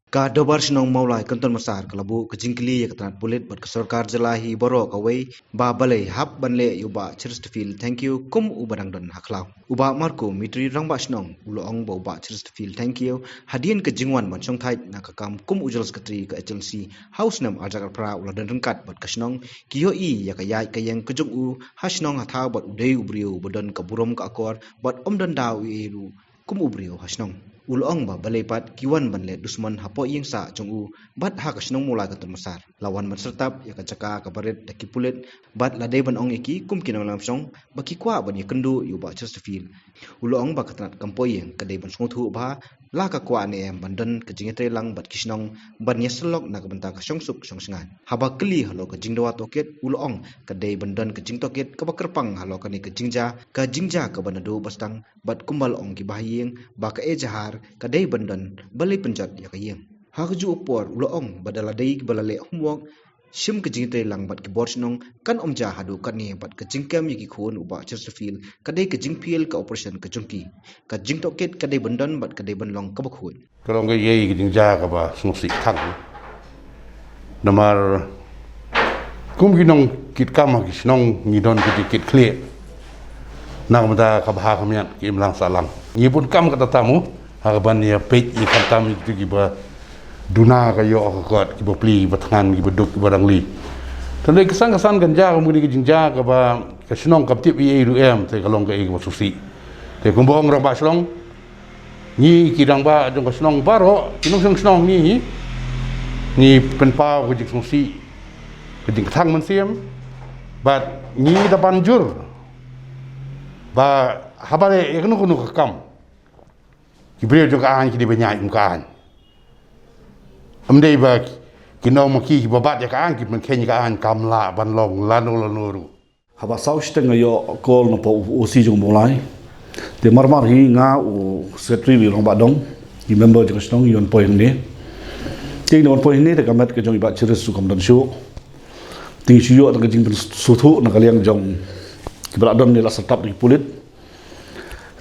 Ka dobar sinong maulai kanton masar kalabu kejingkili ya ketanat pulit bat kesorkar jelahi borok away ba balai hap banle yuba chesterfield thank you kum ubadang don haklau uba marco mitri rangba sinong uloong ba uba chesterfield thank you hadian ke jingwan ban song thai na kakam kum ujol sekretari ke agency house nam ajakar pra uladan rengkat bat kasinong kiyo I ya kayai kayang kejung u hasnong hatha bat udai ubriu badan kaburom ka akor bat omdan daw iru kum ubriu hasnong Ulong ba balaipat kiwan banle dusman hapo yang sa jong u bat ha kasnong mulai kantor masar lawan sertap ya kacaka kabaret daki pulit bat ladai ban ong iki kum kinang lamsong baki kwa ban ya kendu yu ba chesterfield ulong ba katanat kampoy yang kadai ban songthu ba la ka kwa ne em bandan kajinge lang bat kisnong ban yeslok na kabanta ka songsuk songsengan haba kli halo ka jingdawa toket ulong kadai bandan ka jing toket ka bakerpang halo ka ni ka jingja ka banadu bastang bat kumbal ong ki bahiyeng ba ka ejahar kadai bandan balai penjat ya kayeng ha kaju upor ulong badala dai balale homework sim ke jingte lang bat ke borsnong kan omja hadu kan ni bat ke jingkem yiki khon uba chesterfield kadai ke jingpil ka operation ke jungki ka jingtoket kadai bandan bat kadai banlong ka bakhun kalau nggak ye jingja ka ba sungsik thang namar kum ginong kit kam ki snong ngidon kit clear nang mata ka bah kamian ki imlang salang ni pun kam kata tamu haraban ya pej i kantam itu ki ba duna kayo akot ki bopli batangan ki beduk ki barang li tandai kesan ganja kemudian ki jingja ka ba ka snong kap tip ye du em te kalong ka i ki susi te kumbong rang ba slong ni ki rang ba jong ka snong baro kinong snong ni penpa ko jik susi ke jing thang man siam bat ni da banjur ba habare ekno kuno ka kam ki bre jong ka an ki de banyai kan amdei ba kinau maki babat ya kan ki men ken ka an kamla ban long lanu haba sausteng yo kol no po osi jong molai te marmar hi nga u secretary wi long ba dong ki member jong stong yon point ne ting non point ne te kamat ke jong ba chiris su kam dan shu ting shu yo ta jing su thu na kaliang jong ki bra don ne la satap di pulit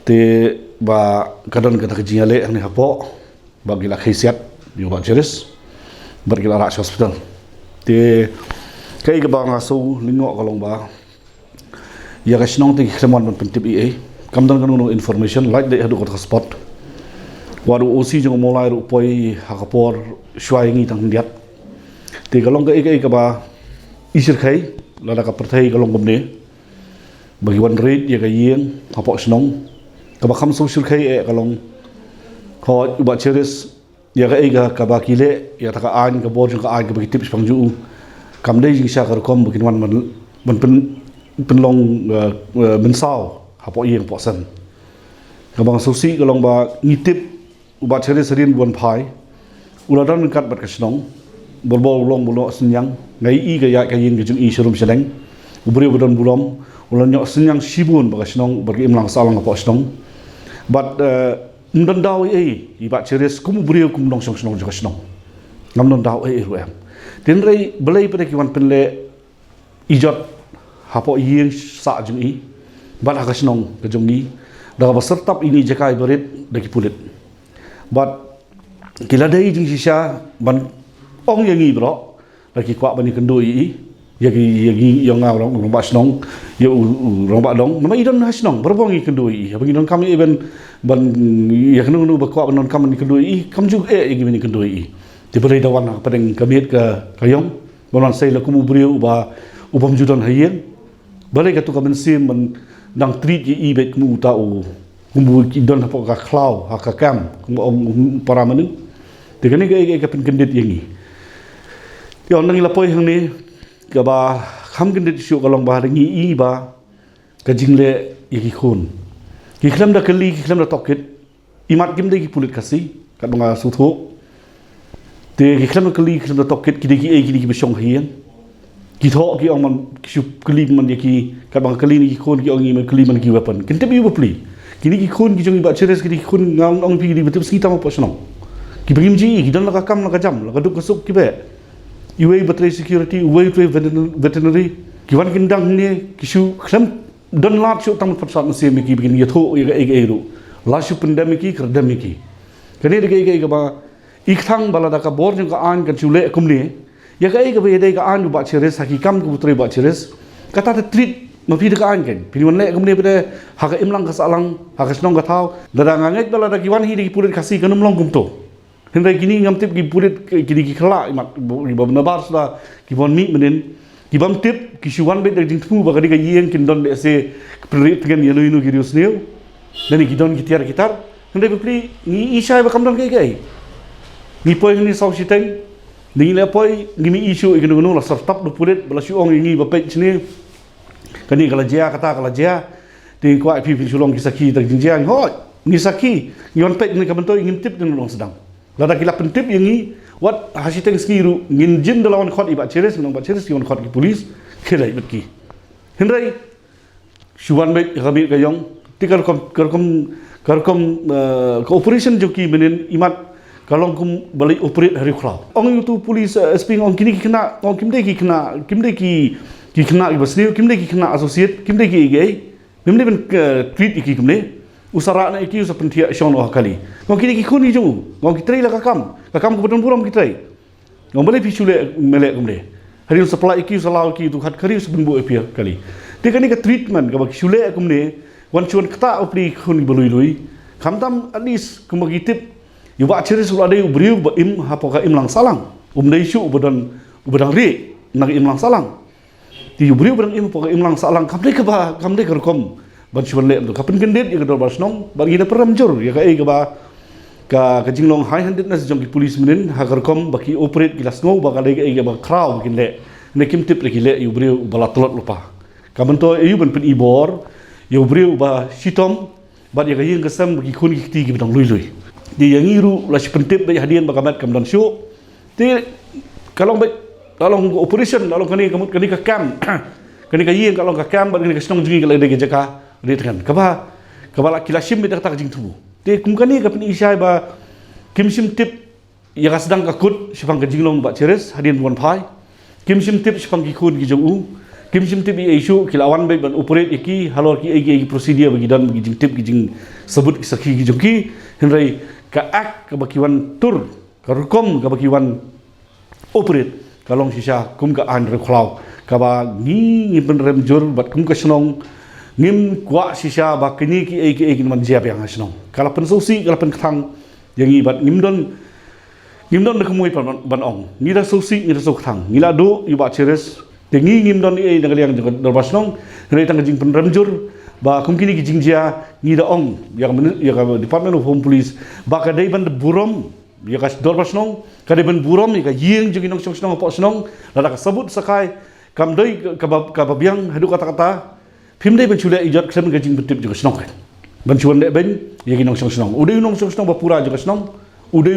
te ba kadon kata ke jingale ni hapo ba gila khisiat yo ba chiris bergila rak hospital te kai ke bang asu lingo kalong ba ya kasnong ti khemon ban pentip ie kam dan kan information like de hadu ko spot waru osi jong molai ru poi hakapor shwai ngi tang diat te kalong ke ba isir khai la ka perthai kalong gomne bagi wan rate ya ka yeng hapo snong ka ba kham social khai e kalong ko ba cheris ya ka bakile ya taka an ka bor ka an ka bagi tips pangju kam dei jing sha kar kom bukin wan man penlong mensau hapo yeng po san ka bang susi ka long ba ngitip ubat chere serin bon phai uladan kat bat kasnong borbol long bulo senyang ngai I ka ya ka yeng jung I serum sedeng ubri budan bulom ulan nyok senyang sibun ba kasnong bagi imlang salang po snong but ndan daw iba cheres kum brio kum nong song jong snong ngam non daw ru em tin rei belai pada kiwan penle ijot hapo yeng sa jung I bat ha snong ke jung I da ba sertap ini jakai berit daki pulit but kila dai jing sisa ban ong yang I bro laki kwa bani kendo I yagi yang orang ba snong yo orang ba dong nama idon hasnong berbong I kendo I bagi non kami even ban ya kenu ba kwa non kam ni kendo I kam ju yagi ni kendo I ti beri dawan padeng kamit ka kayong bonan sai la kumu brio ba ubam judan hayen balik ka tu kamen sim man dang treat I bet kumu ta u kumu idon hapo ka klau ha ka kam kumu om para manu ti kani ka pen kendit yangi yo nang lapoi hang ni ka ba kham kendit syu kalong ba ngi I ba ka jingle yaki khun ki khlam da kali ki khlam da toket imat kim de ki pulit kasi ka nga su tho te ki khlam da kali khlam da toket ki de ki besong hien ki tho ki ong man ki kali man ki ka bang kali ni ki khun ki ong man kali man ki weapon kin te bi bopli ki ni ki khun ki jong ba cheres ki khun ngam ong pi di betul sita ma posno ki brim ji ki don la ka kam la ka jam la ka duk kasuk ki be iway battery security iway veterinary ki wan kindang ni ki shu khlam don lat shu tam pat sat mesim ki begin yatho ru la shu pandemic ki kredemic ki kani de ke ba อีกทั้งบาลาดากาบอร์ยังก็อ่านกันชุเล่กุมนี้ยาก็ไอ้ก็ไปได้ก็อ่านอยู่บัตรเชริสหากิกัมก็บุตรบัตรเชริสก็ตัดทริดมาพี่ก็อ่านกันพี่วันเล่กุมนี้ไปได้หากอิมลังก็สัลังหากสนองก็เท้าดาดางานเงบาลาดากิวันฮีดีกิปุริตคาซีกันนุ่มลองกุมโตเห็นไรกินี่งามทิพกิปุริตกินี่กิขล่าอิมัดกิบนาบาร์สละกิบอนมีมันเน้นกิบัมทิพกิชวันเบ็ดได้จริงทูบักดีก็ยี่ยงกินดอนเดเซปริตกันยันยูกิริอุสเนียวนั่นกิดอนกิtiar gitarเห็นไรไปนี่อีชายบักคำดอนกี่นี่พอยนี่สาวชิตังนี่แหละพอยนี่มีอิชูอีกหนึ่งละสตับดูพูดบลาชูองนี่แบบเป็นชนิดกันนี่กลาเจียกตากลาเจียที่กว่าพี่พิชุลองกิสักีแต่จริงๆห้อยนี่สักีย้อนเป็ดนี่กับมันตัวยิงทิพย์นี่ลองsedangแล้วถ้ากิลาเป็นทิพย์อย่างนี้วัดหาชิตังสกีรูยิงจินดลาวันขอดอีบัตเชริสน้องบัตเชริสย้อนขอดกิ polis เขยไรเมื่อกี้เห็นไรชวนไปกระบี่กระยองที่การคอมcooperation จุกี้มันอิมัดkalau kum balik operate hari klau. Orang itu polis SPing orang kini kena, orang kim deki kena ibasni, kim deki kena associate, kim deki igay. Memang ben tweet iki kumne. Usara na iki usah pentia Sean wah kali. Orang kini kuni jung, orang kita lah kakam kebetulan puram kita. Orang boleh pisule melek kumne. Hari supply iki usah lau iki tu hat kari usah benbu epia kali. Dia kan ni ke treatment kalau pisule kumne, wan cuan kata opli kuni belui. Kamtam at least kumagi tip. Yuba ciri sulah ada uberiu im hapoka im lang salang. Dai syu ubedang ri nag im lang salang. Di uberiu ubedang im hapoka im lang salang kamde ke rekom ban chuan le tu kapen gendet ya kedor basnong bagi na peramjur ya ka ka jinglong high handed na jong ki police menin ha rekom baki operate gilas ngo ba ka le ba kraw kin le ne kim tip le le uberiu balatolot lupa. Kamen to ban pen ibor ya uberiu ba sitom ba ya ka yeng kesam bagi kun ki ti ki bedang lui di yang iru lah si pentip dari hadian bakamat kamdan show. Ti kalau operation kalau kani ka cam kani ka yin kalau ka cam kani ka senong jingi kalau dia jaka dia tekan. Kabala kilasim dia kata jing tu. Ti kum kani ka peni isai ba kim sim tip ya ka sedang ka kut sipang ka jinglong ba ceres hadian wan pai. Kim sim tip sipang ki kun ki jong u. Kim sim tip isu kilawan ba ban operate iki halor ki igi procedure bagi dan bagi jing tip ki jing sebut saki ki jong ki henrai ka ak ka bakiwan tur ka rukom ka bakiwan operate kalong sisa kum ka an reklau ka ba ni ben rem jur bat kum ka snong nim kwa sisa ba kini ki man jiap yang snong kala pen sosi kala pen khang yang i bat nim don na kemui ban ong ni da sosi ni da sok thang ni la do yu ba cheres te ngi nim don e na yang dor ba snong re tang jing pen rem jur ba kum kini ki jingjia ni da ong yang Department of Home Police ba ka dai ban burom ya ka dor basnong ka dai ban burom ya ka ying jing nong snong po snong la ka sabut sakai kam dai ka babiang hadu kata phim dai ban chule ijat khem ka jing betip juga snong ban chuan dai ben ya ki nong snong udai nong snong ba pura juga snong udai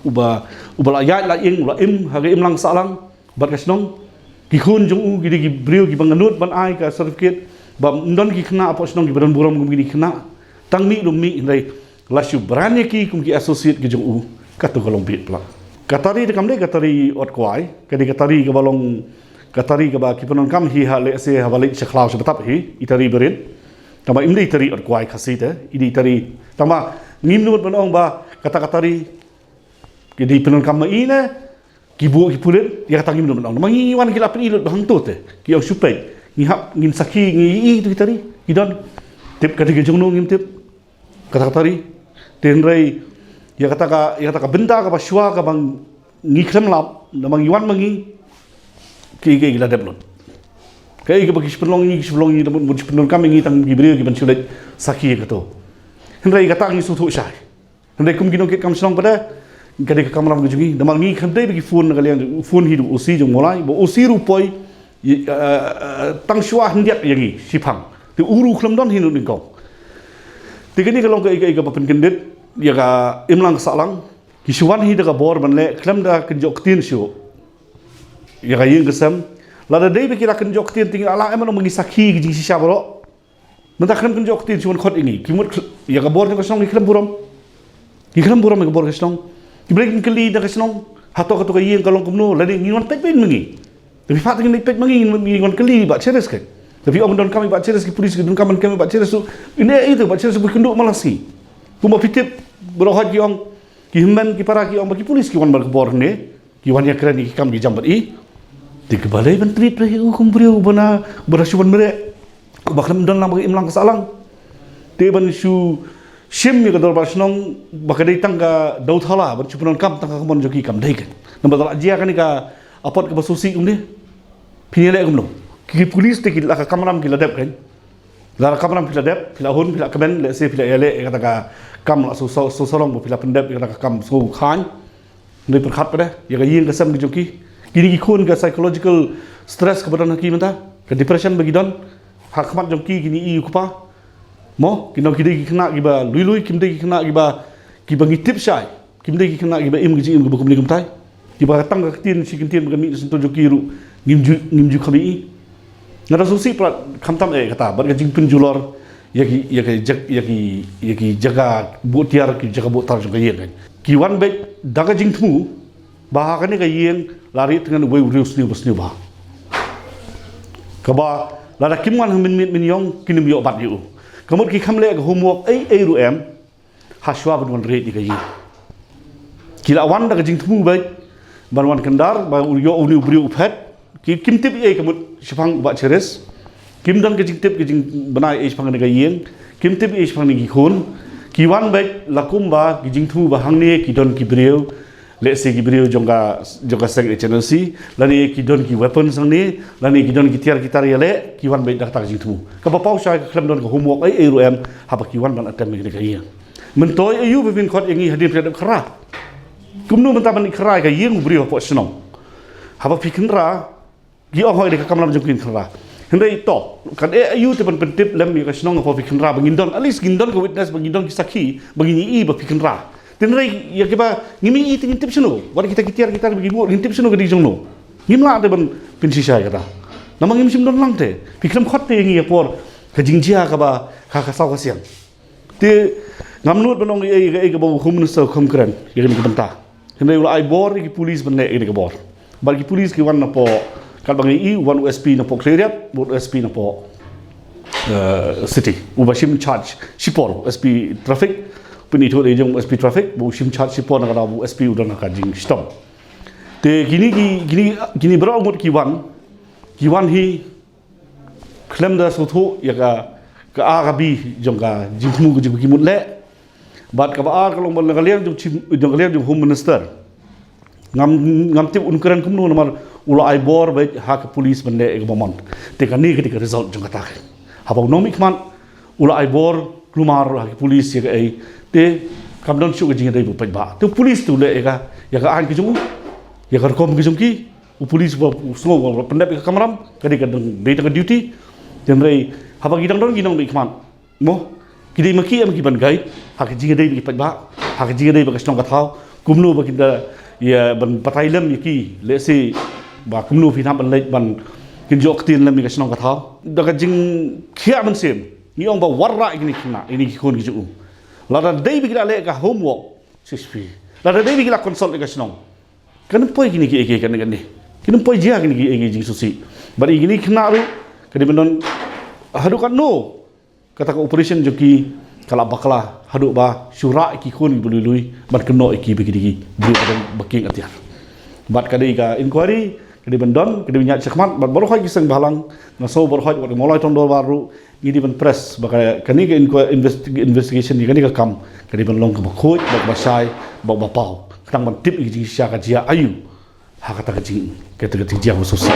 uba la ya la ing la im ha im lang salang bat ka snong ki khun jong u gi brio gi banganut ban ai ka certificate bam ndon ki kena apa senong ki badan buram kum ki kena tang mi lum mi indai lasu berani ki kum ki associate ki jong u katu kalong bit pla katari de kamde katari ot kwai kadi katari ke balong katari ke ba ki panon kam hi ha le se ha balik sekhlau sebetap hi itari berit tama imdi itari ot kwai khasite idi itari tama ngim nut banong ba kata katari ki di panon kam mai ne ki bu ki pulit ya kata ngim nut banong mangi wan ki la pen ilut bang tu te ki au supai ngihap ngin saki ngi itu kitari idon tip kadi ke jongno ngim tip kata katari tenrai ya kata ka benda ka baswa ka bang ngi krem lap namang iwan mangi ki gila deblon kai ke bagi sepelong ngi mun sepelong kam ngi tang gibri ki ban sulit saki ka to tenrai kata ngi sutu sai tenrai kum ginong ke kam senong pada kadi ka kamram gujungi namang ngi khandai bagi phone kalian phone hidu osi jong molai bo osi rupoi tang shua hendiat yangi sipang ti uru khlam don hinu ningkong ti kini kalong ka iga papen kendet ya ka imlang salang ki shuan hi da ka bor ban le khlam da kenjok tin shu ya ka yeng kesam la da dei be kira kenjok tin ting ala emang mangi sakhi gi sisa bro menta khlam kenjok tin shuan khot ini kimut ya ka bor ka song ki khlam buram ka bor ka song ki break kali da ka song hato ka yeng kalong kumno la de ngiwan pek ben mangi tapi fakta ini pek mengingat kali buat ceres kan. Tapi orang don kami buat ceres, polis don kami buat ceres tu. Ini itu buat ceres berkenduk malasi. Cuma fitip berohat yang ki himban ki para ki ong bagi polis ki wan bar bor ne ki wan ya kran ki kam ki jambat i ti ke balai menteri pre hukum brio bana berasuban mere bakam dan lam bagi imlang kasalang te ban su shim mi kador basnong bakadai tangga daud hala ban chupunon kam tangga kamon joki kam dai kan namba dal ajia kan ka apot ke basusi umne pinile umno ki polis te ki la kamram ki ladap kan la kamram ki ladap pila hun pila kaben le se pila ele kata ka kam la so solong pila pendap kata ka kam so khan ndai perkhat pada ya ka yin ka sam ki joki kini ki khun ka psychological stress kebadan ki menta ka depression bagi don hakmat joki kini i kupa mo kino kidi kena giba lui kimde kena giba bangi tip sai kimde kena giba im gi im bukum ni kumtai giba tang ka tin si kintin kami sentu jokiru ngimju kami i ngara susi prat khamtam kata bar ka jingpin julor yaki jaga butiar ki jaga butar juga yen ki wan be daga jingtmu bahakane ka yen lari dengan wei rius ni bus ni ba kaba lada kimwan min yong kinim yo bat yu kamut ki khamle ka homework ai ru em haswa ban wan rate ni ka yi kila wan daga jingtmu bai ban wan kandar ba yo uni bri uphet ki kimtip ai kamut shifang ba cheres kim dan ke jingtip ke jing banai ai shifang ni ka yen kimtip ai shifang ni ki khun ki wan bai lakum ba ki jingtmu ba hangne ki don ki breu le se ki breu jonga sek channel si lani ki don ki weapons ni lani ki don ki tiar gitar yale ki wan bai dak tak jingtmu ka ba pau sha ka khlem don ko homework ai ru em haba ki wan ban atem ni ka yen men toy ayu be bin khot yangi hadim predap khara kumnu men ta ban khara ka yen breu po snong haba phikin ra gi ong hoi de ka kamlam jongkin khara hendai to kan ayu te ban pentip lem mi ka snong po phikin ra bangin don at least gindon ko witness bangin don ki sakhi bangin i ba phikin ra tenrai ya kiba ngimi i tin tip sunu war kita bagi bu tip sunu gadi jongno ngimla de ban pinsi shay kata namang ngim sim don lang te pikram khot te ngi por ka jingjia ka ba ka saw ka siang te ngamnut banong ai ka bo home minister khom kran ya ni banta henai ula ai bor ki police ban le ni ka bor bar ki police ki wan na po kal bangi i wan USP na po cleariat bot USP na po city ubashim charge sipor USP traffic puni tu dia jom SP traffic bu sim charge sipor na kada bu SP udan ka jing stop te gini beramut kiwan hi klem da soto ya ka arabi jong ka jingmu ku jing mut le bat ka ba ka long ban ka liang jong home minister ngam tip unkaran kumno namar ula ai bor ba ha ka police ban le ek bomon te ka ni ka result jong ka ta habau nomik man ula ai bor klumar ha ka police ya ai te kamdon shu jing dai bu ba te police tu le ya ka an ki jung ya ka kom ki jung ki police ba so ba pendap ka kamram ka ka dei ta duty jenrei haba gidang don ginong ni kman mo kidai maki am ki ban gai ha ka jing dai bi ba ha ka jing dai ba ka stong ka thau kumnu ba kinda ya ban patai lem ki le se ba kumnu fi nam ban le ban kin jok tin lem ka stong ka thau da ka jing khia ban sem ni ong ba warra ini khna ini ki khon ki ju lada dei bigla le ka homework sispi lada dei bigla consult ka snong kan poi gini ki kan ni kin poi jia gini ki jing susi bari gini khna ru kadi benon hadu kan no kata ka operation joki kala bakla hadu ba syura ki khun bulului ban keno ki bigi bri badan baking atiar bat kadi ka inquiry kadi bendon kadi nya chakmat bat bor khoi kisang balang na so bor khoi wat molai tondor baru ini ban press baka kani ka investigation ni kani ka kam kani ban long ka khoi bak basai bak bapau tang ban tip ji sha ka jia ayu ha kata ka ji ka ta ji ha so sa